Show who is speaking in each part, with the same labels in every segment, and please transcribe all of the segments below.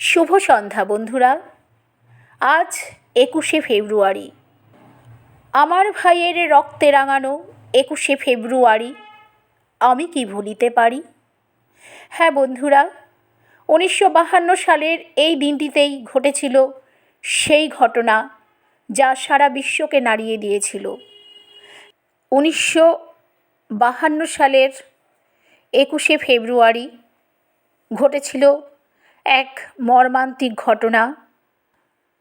Speaker 1: শুভ সন্ধ্যা বন্ধুরা। আজ 21শে ফেব্রুয়ারি, আমার ভাইয়ের রক্তে রাঙানো 21শে ফেব্রুয়ারি আমি কি ভুলিতে পারি? হ্যাঁ বন্ধুরা, 1952 সালের এই দিনটিতেই ঘটেছিল সেই ঘটনা যা সারা বিশ্বকে নাড়িয়ে দিয়েছিল। 1952 সালের 21শে ফেব্রুয়ারি ঘটেছিল এক মর্মান্তিক ঘটনা,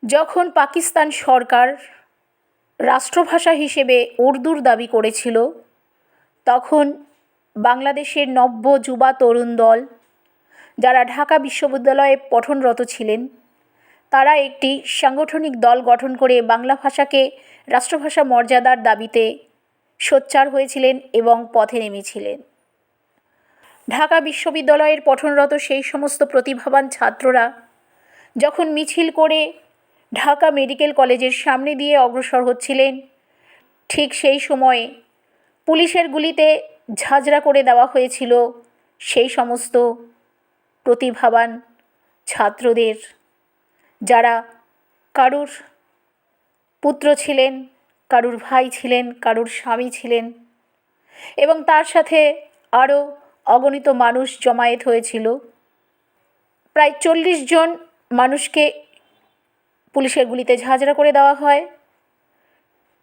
Speaker 1: যখন পাকিস্তান সরকার রাষ্ট্রভাষা হিসেবে উর্দুর দাবি করেছিল। তখন বাংলাদেশের নব্য যুবা তরুণ দল, যারা ঢাকা বিশ্ববিদ্যালয়ে পঠনরত ছিলেন, তারা একটি সাংগঠনিক দল গঠন করে বাংলা ভাষাকে রাষ্ট্রভাষা মর্যাদার দাবিতে সোচ্চার হয়েছিলেন এবং পথে নেমেছিলেন। ঢাকা বিশ্ববিদ্যালয়ের পঠনরত সেই সমস্ত প্রতিভাবান ছাত্ররা যখন মিছিল করে ঢাকা মেডিকেল কলেজের সামনে দিয়ে অগ্রসর হচ্ছিলেন, ঠিক সেই সময়ে পুলিশের গুলিতে ঝাঁঝরা করে দেওয়া হয়েছিল সেই সমস্ত প্রতিভাবান ছাত্রদের, যারা কারুর পুত্র ছিলেন, কারুর ভাই ছিলেন, কারুর স্বামী ছিলেন, এবং তার সাথে আরও অগণিত মানুষ জমায়েত হয়েছিল। প্রায় 40 জন মানুষকে পুলিশের গুলিতে ঝাঁঝরা করে দেওয়া হয়।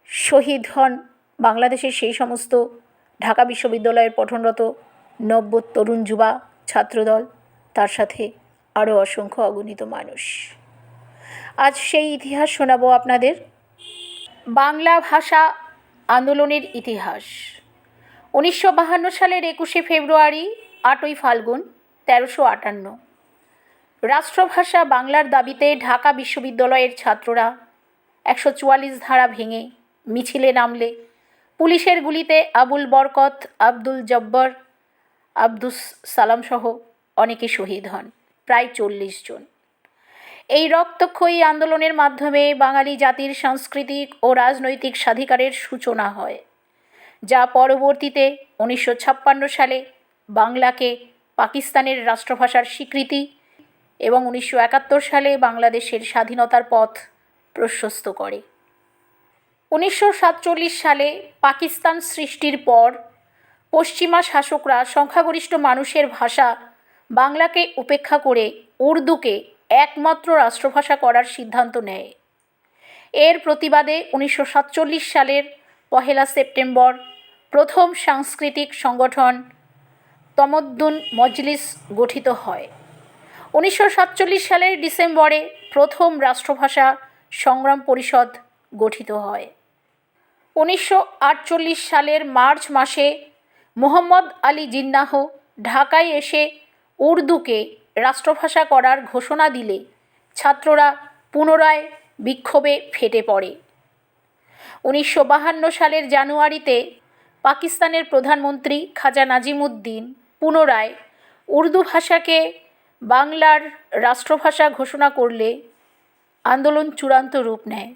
Speaker 1: শহীদ হন বাংলাদেশের সেই সমস্ত ঢাকা বিশ্ববিদ্যালয়ের পঠনরত নব্য তরুণ যুবা ছাত্রদল, তার সাথে আরও অসংখ্য অগণিত মানুষ। আজ সেই ইতিহাস শোনাবো আপনাদের। বাংলা ভাষা আন্দোলনের ইতিহাস। 1952 সালের 21শে ফেব্রুয়ারি, 8ই ফাল্গুন 1358, রাষ্ট্রভাষা বাংলার দাবিতে ঢাকা বিশ্ববিদ্যালয়ের ছাত্ররা 144 ধারা ভেঙে মিছিলে নামলে পুলিশের গুলিতে আবুল বরকত, আব্দুল জব্বার, আব্দুস সালাম সহ অনেকে শহীদ হন, প্রায় 40 জন। এই রক্তক্ষয়ী আন্দোলনের মাধ্যমে বাঙালি জাতির সাংস্কৃতিক ও রাজনৈতিক স্বাধিকারের সূচনা হয়, যা পরবর্তীতে 1956 সালে বাংলাকে পাকিস্তানের রাষ্ট্রভাষার স্বীকৃতি এবং 1971 সালে বাংলাদেশের স্বাধীনতার পথ প্রশস্ত করে। 1947 সালে পাকিস্তান সৃষ্টির পর পশ্চিমা শাসকরা সংখ্যাগরিষ্ঠ মানুষের ভাষা বাংলাকে উপেক্ষা করে উর্দুকে একমাত্র রাষ্ট্রভাষা করার সিদ্ধান্ত নেয়। এর প্রতিবাদে 1947 সালের 1 সেপ্টেম্বর প্রথম সাংস্কৃতিক সংগঠন তমদ্দুন মজলিস গঠিত হয়। 1947 সালের ডিসেম্বরে প্রথম রাষ্ট্রভাষা সংগ্রাম পরিষদ গঠিত হয়। 1948 সালের মার্চ মাসে মোহাম্মদ আলী জিন্নাহ ঢাকায় এসে উর্দুকে রাষ্ট্রভাষা করার ঘোষণা দিলে ছাত্ররা পুনরায় বিক্ষোভে ফেটে পড়ে। 1952 সালের জানুয়ারিতে পাকিস্তানের প্রধানমন্ত্রী খাজা নাজিমুদ্দিন পুনরায় উর্দু ভাষাকে বাংলার রাষ্ট্রভাষা ঘোষণা করলে আন্দোলন চূড়ান্ত রূপ নেয়।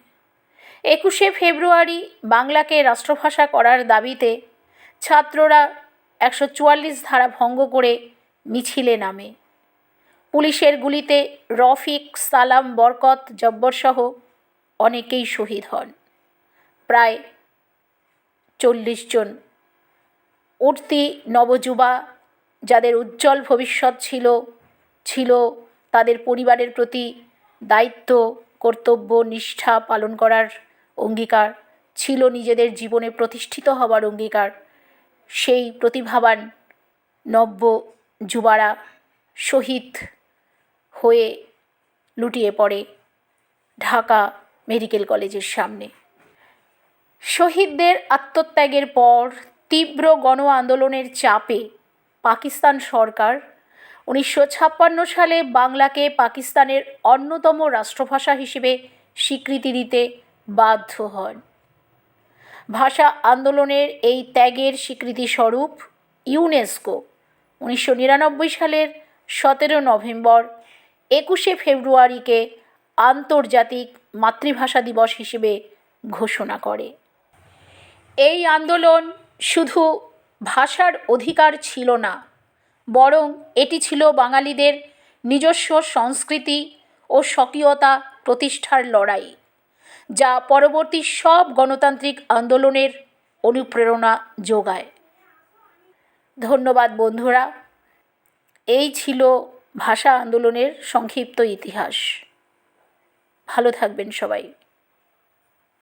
Speaker 1: 21শে ফেব্রুয়ারি বাংলাকে রাষ্ট্রভাষা করার দাবিতে ছাত্ররা 144 ধারা ভঙ্গ করে মিছিলে নামে। পুলিশের গুলিতে রফিক, সালাম, বরকত, জব্বর সহ অনেকেই শহীদ হন, প্রায় 40 জন। উঠতি নবযুবা, যাদের উজ্জ্বল ভবিষ্যৎ ছিল তাদের পরিবারের প্রতি দায়িত্ব, কর্তব্য, নিষ্ঠা পালন করার অঙ্গীকার, ছিল নিজেদের জীবনে প্রতিষ্ঠিত হবার অঙ্গীকার, সেই প্রতিভাবান নব্য যুবারা শহীদ হয়ে লুটিয়ে পড়ে ঢাকা মেডিকেল কলেজের সামনে। শহীদদের আত্মত্যাগের পর তীব্র গণ আন্দোলনের চাপে পাকিস্তান সরকার 1956 সালে বাংলাকে পাকিস্তানের অন্যতম রাষ্ট্রভাষা হিসেবে স্বীকৃতি দিতে বাধ্য হন। ভাষা আন্দোলনের এই ত্যাগের স্বীকৃতিস্বরূপ ইউনেস্কো 1999 সালের 17 নভেম্বর 21শে ফেব্রুয়ারিকে আন্তর্জাতিক মাতৃভাষা দিবস হিসেবে ঘোষণা করে। এই আন্দোলন শুধু ভাষার অধিকার ছিল না, বরং এটি ছিল বাঙালিদের নিজস্ব সংস্কৃতি ও স্বকীয়তা প্রতিষ্ঠার লড়াই, যা পরবর্তী সব গণতান্ত্রিক আন্দোলনের অনুপ্রেরণা যোগায়। ধন্যবাদ বন্ধুরা। এই ছিল ভাষা আন্দোলনের সংক্ষিপ্ত ইতিহাস। ভালো থাকবেন সবাই।